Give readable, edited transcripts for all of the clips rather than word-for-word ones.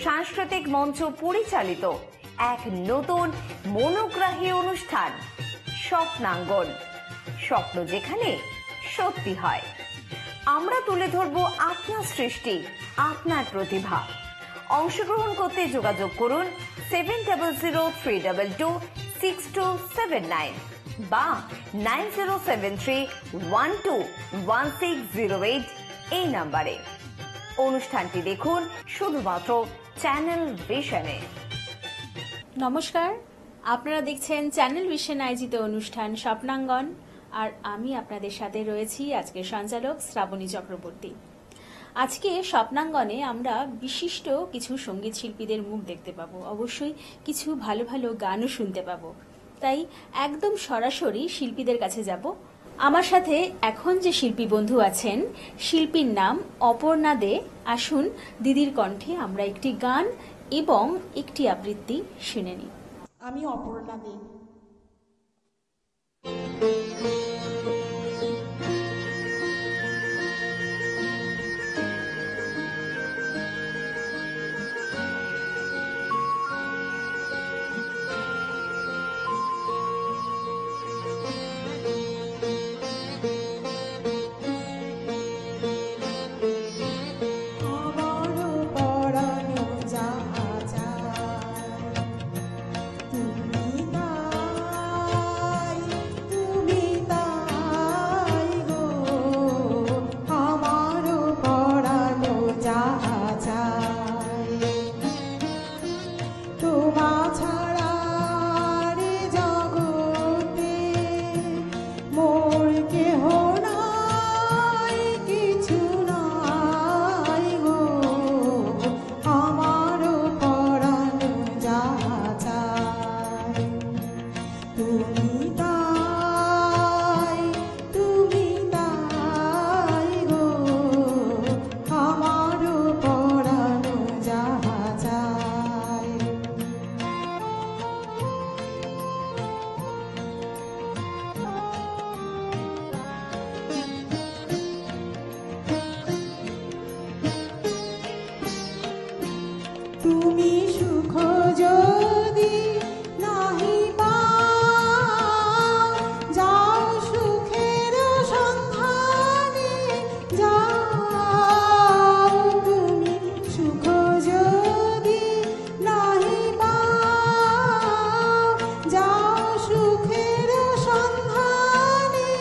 সাংস্কৃতিক মঞ্চ পরিচালিত এক নতুন মনোগ্রাহী অনুষ্ঠান স্বপ্নাঙ্গন। স্বপ্ন যেখানে সত্যি হয়। আমরা তুলে ধরব আপনার সৃষ্টি, আপনার প্রতিভা। অংশগ্রহণ করতে যোগাযোগ করুন 7003226279 বা 9073121608 এই নাম্বারে। অনুষ্ঠানটি দেখুন শুধুমাত্র চ্যানেল ভিশনে। নমস্কার, আপনারা দেখছেন চ্যানেল ভিশন আয়োজিত অনুষ্ঠান স্বপ্নাঙ্গন, আর আমি আপনাদের সাথে রয়েছি আজকের সঞ্চালক শ্রাবণী চক্রবর্তী। আজকে স্বপ্নাঙ্গনে আমরা বিশিষ্ট কিছু সঙ্গীত শিল্পীদের মুখ দেখতে পাবো, অবশ্যই কিছু ভালো ভালো গানও শুনতে পাবো। তাই একদম সরাসরি শিল্পীদের কাছে যাব। আমার সাথে এখন যে শিল্পী বন্ধু আছেন, শিল্পীর নাম অপর্ণা দে। আসুন দিদির কণ্ঠে আমরা একটি গান এবং একটি আবৃত্তি শুনে নিই। আমি অপর্ণা দে। তুমি সুখ যদি নাহি পাও, যাও সুখের সন্ধানে যাও। তুমি সুখ যদি নাহি পাও, যাও সুখের সন্ধানে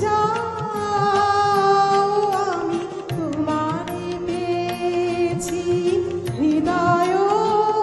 যাও। আমি তোমারে পেয়েছি হৃদয়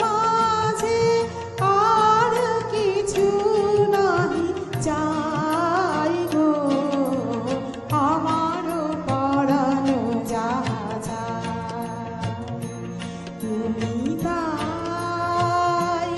মাঝে, আর কিছু নাহি চাই গো। আমার পরাণ যাহা চায়, তুমি তাই,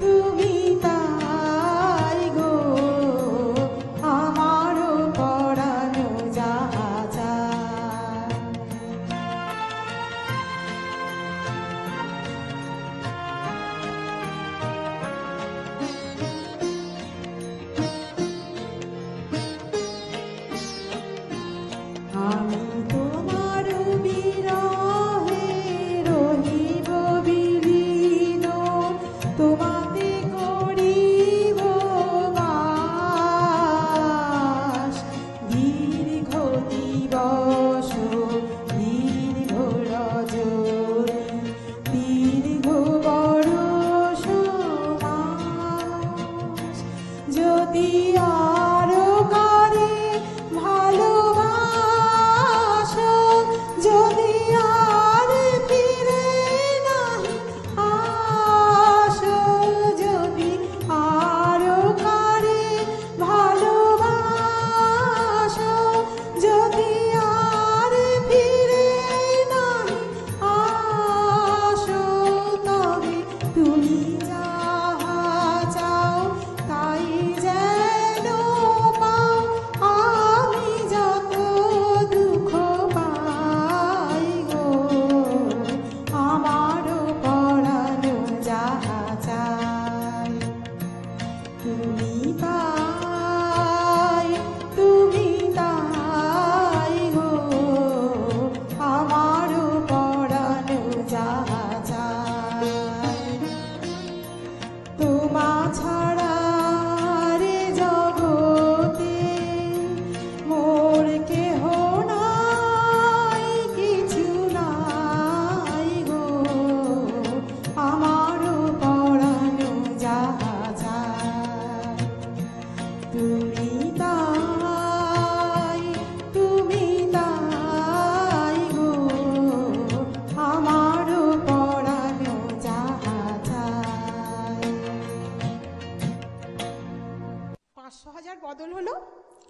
তুমি তাই গো। আমার পরাণ যাহা চায়। আমি তোমার বিরহে রহিব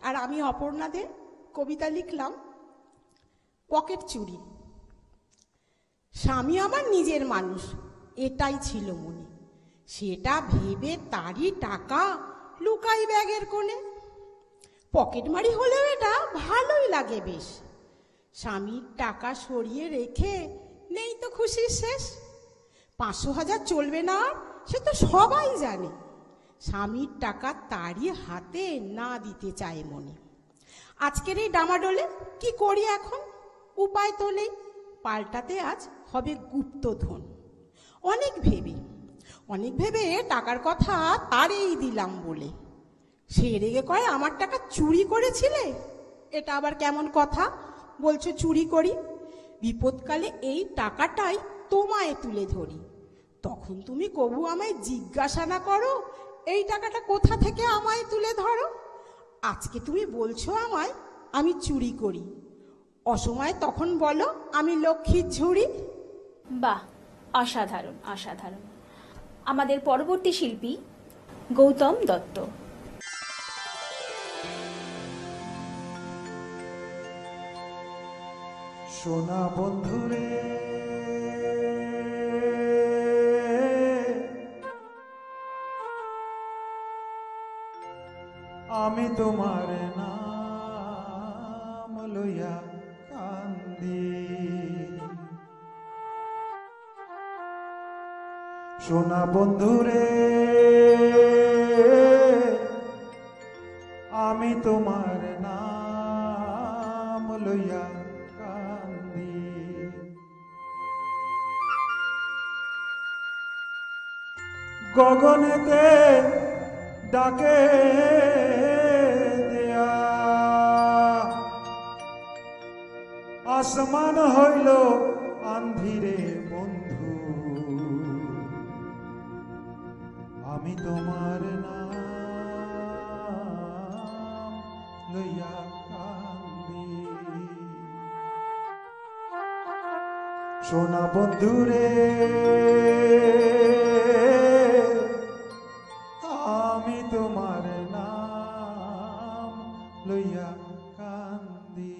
আর আমি অপর্ণা দে কবিতা লিখলাম পকেট চুরি। স্বামী আমার নিজের মানুষ, এটাই ছিল মনে, সেটা ভেবে তারই টাকা লুকাই ব্যাগের কোণে। পকেটমারি হলেও এটা ভালোই লাগে বেশ, স্বামীর টাকা সরিয়ে রেখে নেই তো খুশির শেষ। 500,000 চলবে না, সে তো সবাই জানে, স্বামীর টাকা তারই হাতে না দিতে চায় মনে। আজকের এই ডামাডোলে কি করি এখন, উপায় তো নেই, পাল্টাতে আজ হবে গুপ্তধন। অনেক ভেবে টাকার কথা তারেই দিলাম বলে, সে রেগে কয় আমার টাকা চুরি করেছিলে। এটা আবার কেমন কথা বলছো চুরি করি, বিপদকালে এই টাকাটাই তোমায় তুলে ধরি। তখন তুমি কবু আমায় জিজ্ঞাসা না করো এই টাকাটা কোথা থেকে আমায় তুলে ধরো। আজকে তুমি বলছো আমায় আমি চুরি করি, অসময়ে তখন বলো আমি লক্ষ্মীর ঝুড়ি। বাহ, অসাধারণ অসাধারণ। আমাদের পরবর্তী শিল্পী গৌতম দত্ত। সোনা বন্ধুরে আমি তোমার নাম লইয়া কান্দি। সোনা বন্ধুরে আমি তোমার নাম লইয়া কান্দি। গগনেতে ডাকে দেয়া আসমান হইল আন্ধিরে বন্ধু। আমি তোমার নাম লইয়া কান্দি। সোনা বন্ধুরে আমি তোমার নাম লইয়া কান্দি।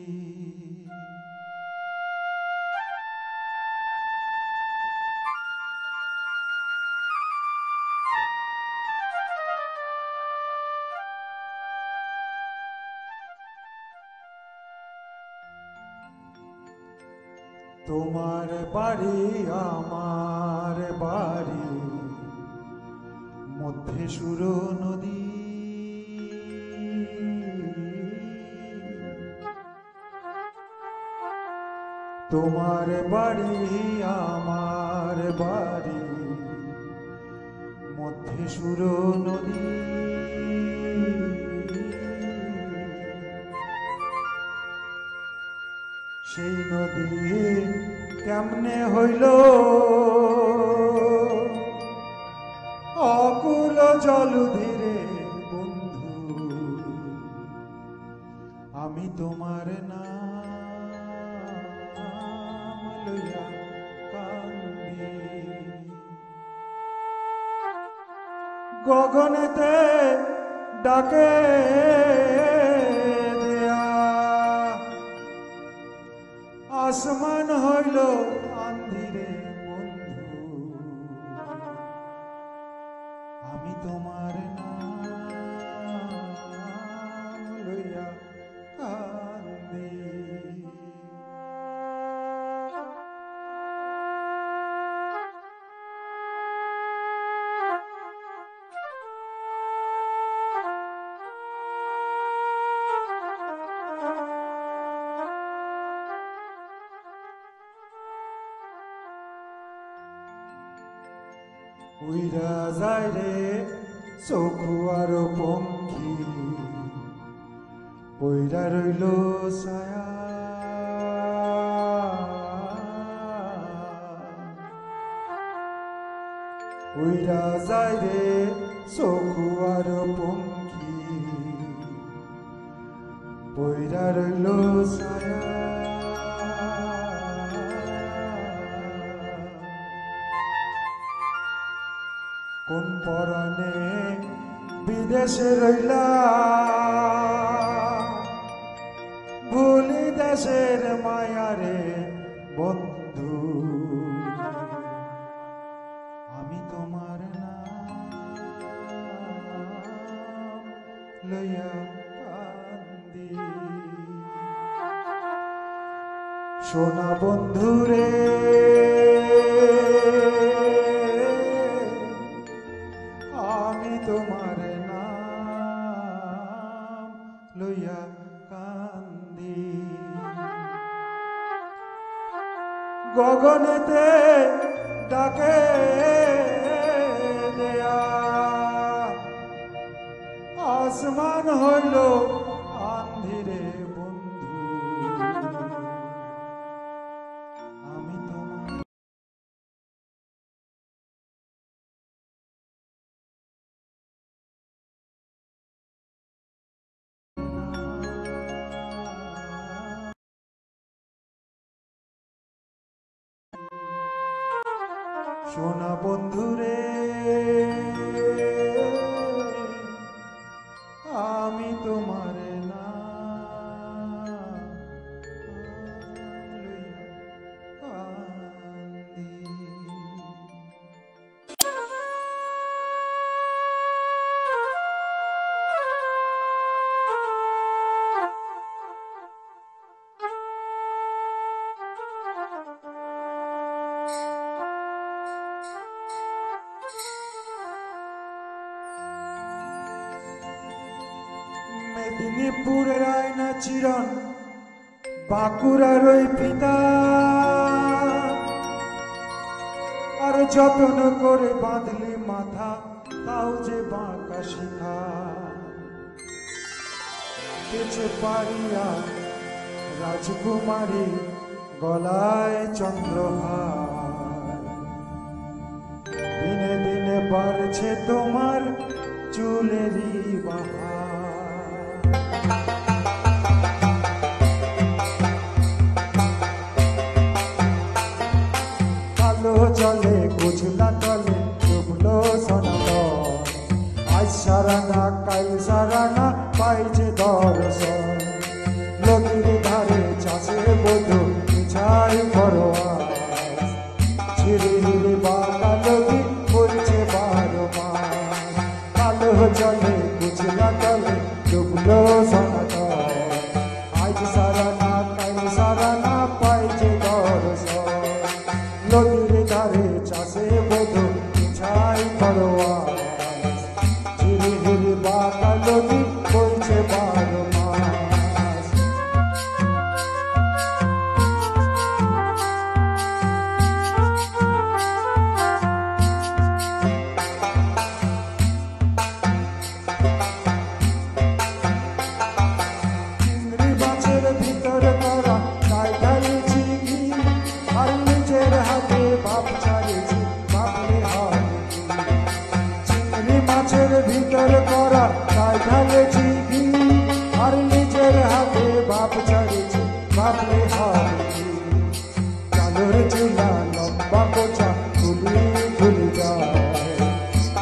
তোমার বাড়ি আমার বাড়ি মধ্যে সুর নদী। তোমার বাড়ি আমার বাড়ি মধ্যে সুর নদী। সেই নদী কেমনে হইল অকুল জল ধীরে বন্ধু। আমি তোমার নাম লইয়া কান্দি। গগনেতে ডাকে দেয়া আসমান হইল আন্ধিরে বন্ধু। আমি তোমার নাম লইয়া কান্দি। উইরা যায় রে চকুয়ার পঙ্খী পইরা রইল ছায়া। উইরা যায় রে চকুয়ার পঙ্খী পইরা রইল ছায়া। কোন পরাণে বিদেশে রইলা দেশের মায়ারে বন্ধু, আমি তোমার নাম লইয়া কান্দি। সোনা বন্ধু রে, আমি তোমার নাম লইয়া কান্দি। গগনেতে ডাকে দেয়া আসমান হইল আন্ধিরে বন্ধু, আমি তোমার সোনা বন্ধু রে, আমি তোমার নাম লইয়া কান্দি। মেদিনীপুরের আয়না চিরন, বাঁকুড়ার ওই পিতা, আর যতন করে বাঁধলি মাথা, তাও যে বাঁকা শিখা। বেঁচে পারিয়া রাজকুমারী, গলায় চন্দ্রহার, দিনে দিনে বাড়ছে তোমার চুলেরই বাহার। কালো জলে গুছলা তলে ডুবলো সনাতন, আজ সারানা কাল সারানা পাইছে দর্শন। নদীর ধারে চাষে বধু মিছাই ফরোয়াজ, ঝিরিঝিরি বাঁকা নদী বলছে 12 মাস। কালো জলে গুছলা তলে ডুবলো সনাতন, আজ সারানা কাল সারানা পাইছে দর্শন। নদীর ধারে চাষে বধু মিছাই ফরোয়াজ, ঝিরিঝিরি বাঁকা নদী বলছে 12 মাস। চিংড়ি মাছের ভিতর করা তাই ঢালেছি ঘি, আর নিজের হাতে বাপ ছাড়েছি বাপরে হাত। চিংড়ি মাছের ভিতর করা তাই ঢালেছি ঘি, আর নিজের হাতে বাপ ছাড়েছি বাপরে হাত। চালোর চুলা লম্বা কোচা খুলি খুলি যায়,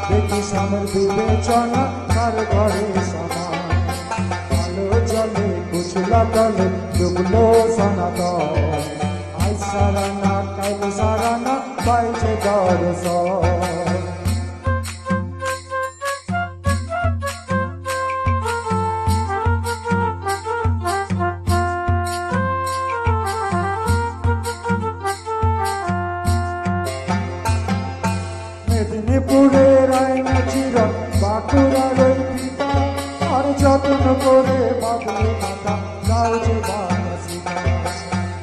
দেখি সামর বিবেচনা তার ঘরে সমান। কালো জলে কুচলা তলে ডুবলো সনাতন, আজ সারানা কাল সারানা পাইছে দর্শন। মেদিনীপুরের আয়না চিরন, বাঁকুড়ার ওই পিতা, আর যত্ন করে বাবলি মাতা, গাও যে বাঁকা শিখা।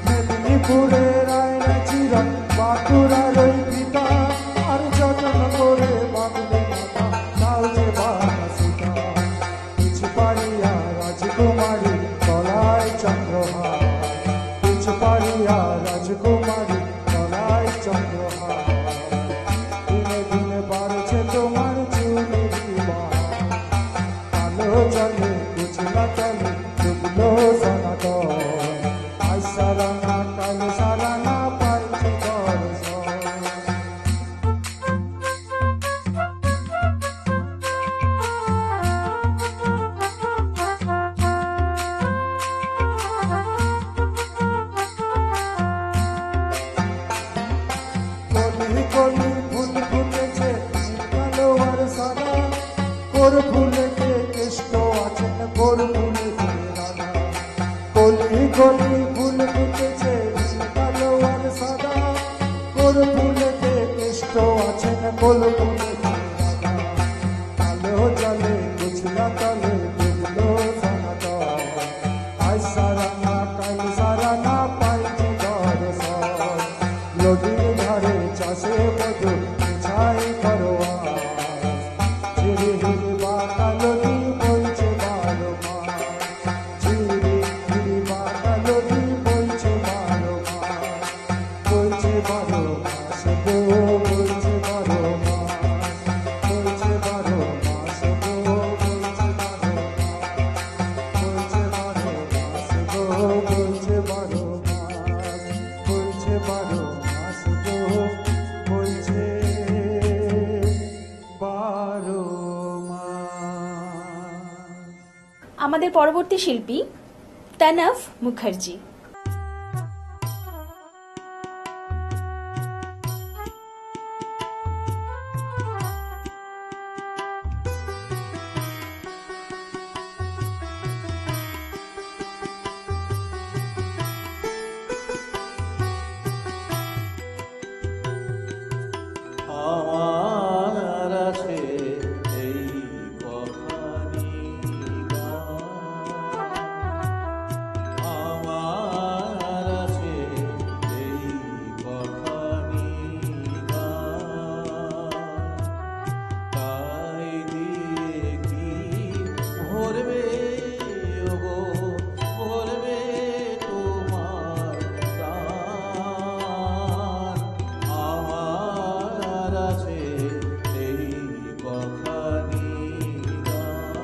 মেদিনীপুরের আয়না চিরন, বাঁকুড়ার ওই পিতা, আর যত্ন করে বাবলি মাতা, গাও যে বাঁকা শিখা। পিছু পারিয়া রাজকুমারী, গলায় চন্দ্রহার, পিছু পারিয়া রাজকুমারী, গলায় চন্দ্রহার। দিনে দিনে বাড়ছে তোমার চুলেরই বাহার, কালো জলে কুচলা তলে ডুবলো সনাতন, আসনে কোল কোলে কালো জলে বুঝলা তলে বুঝলো সনাতন আজ সারা না কাল সারা না পাইছি দর্শন নদীর ধারে চাষে মধু ছাই করোয়া ঝিরি ঝিরি বাঁকা নদী বইছে বারো মাস ঝিরি ঝিরি বাঁকা নদী বইছে বারো মাস বইছে বারো মাস গো বইছে বারো মাস বইছে বারো মাস গো বইছে বারো মাস বইছে বারো মাস গো বইছে বারো মাস বইছে বারো মাস গো বইছে বারো মাস। আমাদের পরবর্তী শিল্পী তানভ মুখার্জি। আমার আছে এই কহানি গান, আমার আছে এই কহানি গান, তাই দিয়ে কি ভরবে ওগো ভরবে তোমার প্রাণ, আমার আছে এই কহানি গান।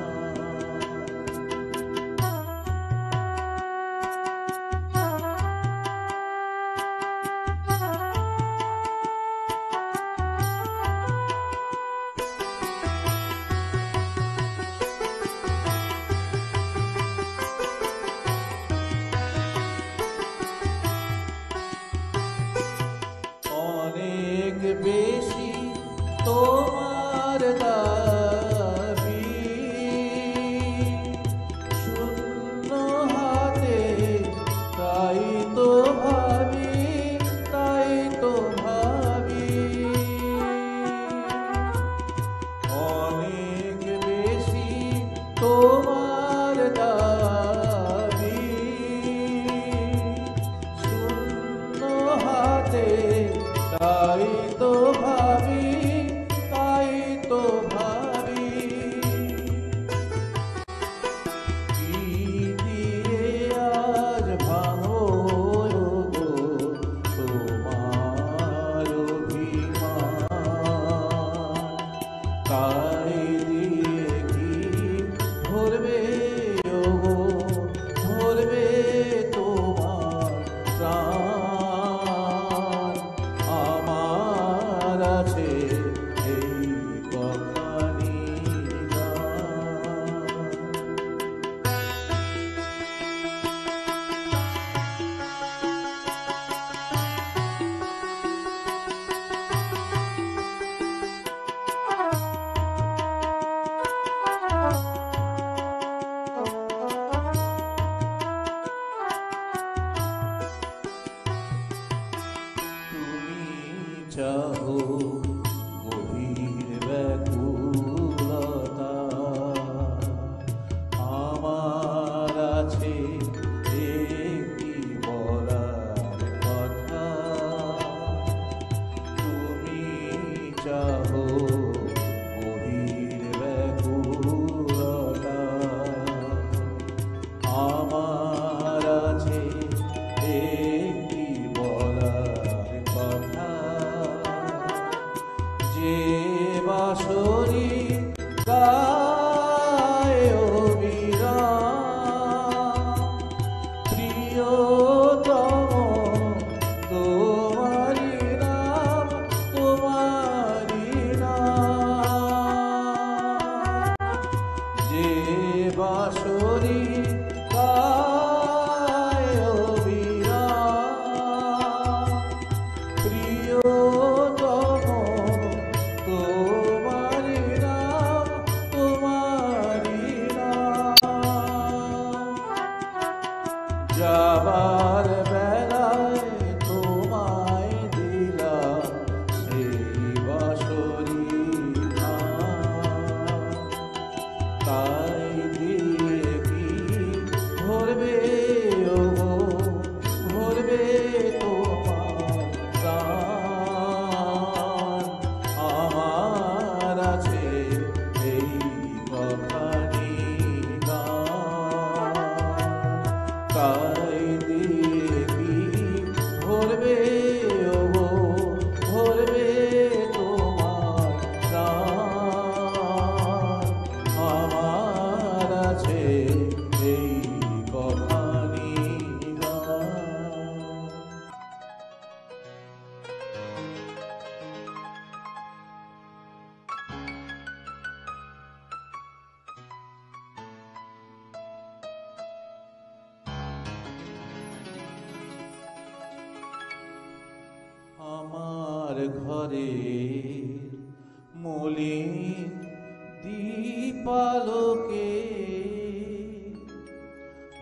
অনেক বেশি তোমার দাবি, শূন্য হাতে তাই তো ভাবি, তাই তো ভাবি, অনেক বেশি তোমার দাবি, শূন্য হাতে তাই তো ভাবি, তাই তো ভাবি, কি দিয়ে আজ ভাঙো গো তোমার অভিমান, তাই দিয়ে কি ভরবে ওগো ভরবে তোমার প্রাণ, আমার আছে এই কহানি গান। তুমি চাহো গভীর ব্যাকুলতা, আমার আছে একটি বলার কথা, তুমি চাহো গভীর ব্যাকুলতা, আমার আছে একটি বলার কথা, যে বাঁশরি গায় অবিরাম, প্রিয়তম তোমারি নাম, তোমারি নাম, যে বাঁশরি গায় অবিরাম, প্রিয়তম তোমারি নাম, তোমারি ঘরে মলিন দীপালোকে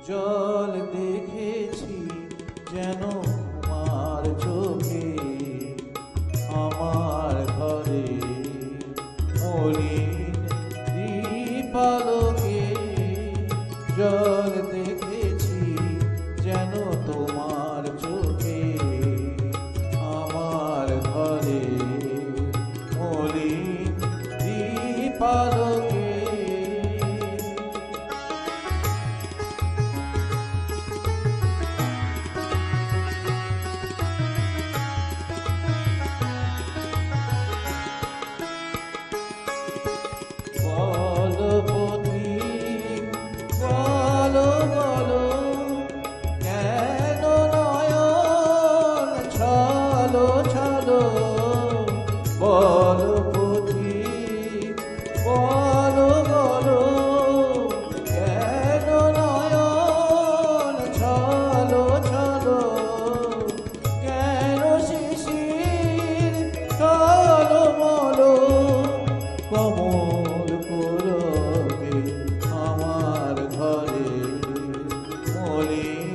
জল দেখেছি যেন তোমার চোখে, আমার ঘরে মলিন দীপালোকে জল দেখেছি যেন তোমার চোখে, আমার ঘরে মলিন দীপালোকে। বলো পথিক, বলো বলো কেন নয়ন ছলো ছলো, বলো পথিক, বলো বলো কেন নয়ন ছলো ছলো, কেন শিশির টলমলো কমল পুলকে, আমার ঘরে মলিন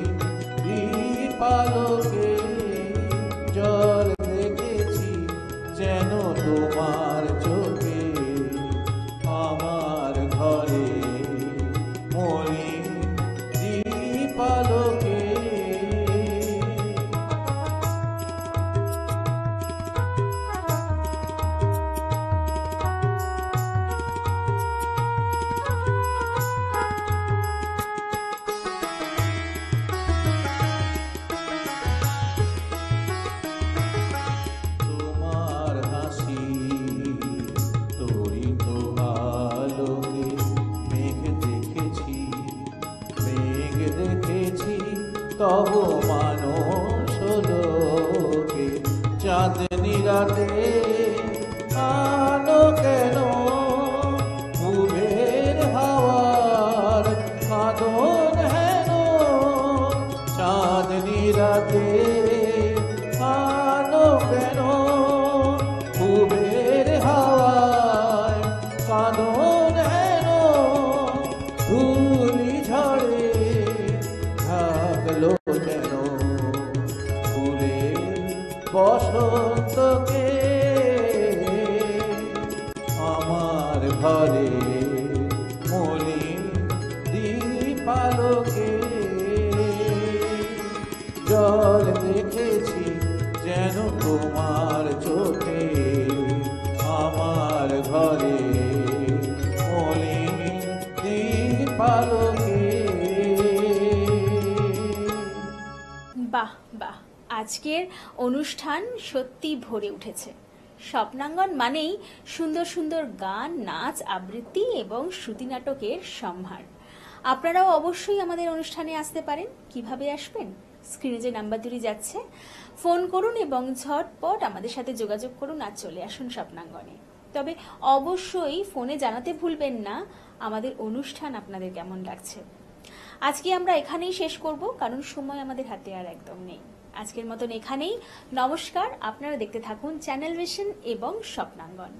দীপালোকে জল দেখেছি যেন তোমার চোখে, আমার ঘরে মলিন দীপালোকে। তোমার হাসি তরিত আলোকে মেঘ দেখেছি, মেঘ দেখেছি তব মানস লোকে, চাঁদনি রাতে আলো কেন ফুলের হাওয়ার কাঁদন হেন, চাঁদনি রাতে আলো কেন ফুলের হাওয়ায় কাঁদন হেন, ধুলি ঝড়ে থাকলো কেন ফুলের বসন্তকে, আমার ঘরে মলিন দীপালোকে জল দেখেছি যেন তোমার চোখে, আমার ঘরে মলিন দীপালোকে। বাহ বাহ, আজকের অনুষ্ঠান সত্যি ভরে উঠেছে। স্বপ্নাঙ্গন মানেই সুন্দর সুন্দর গান, নাচ, আবৃত্তি এবং শ্রুতি নাটকের সম্ভার। আপনারাও অবশ্যই আমাদের অনুষ্ঠানে আসতে পারেন। কিভাবে আসবেন? স্ক্রিনে যে নাম্বার দুটি যাচ্ছে, ফোন করুন এবং ঝটপট আমাদের সাথে যোগাযোগ করুন আর চলে আসুন স্বপ্নাঙ্গনে। তবে অবশ্যই ফোনে জানাতে ভুলবেন না আমাদের অনুষ্ঠান আপনাদের কেমন লাগছে। আজকে আমরা এখানেই শেষ করব, কারণ সময় আমাদের হাতে আর একদম নেই। আজকের মতন এখানেই। নমস্কার। আপনারা দেখতে থাকুন চ্যানেল ভিশন এবং স্বপ্নাঙ্গন।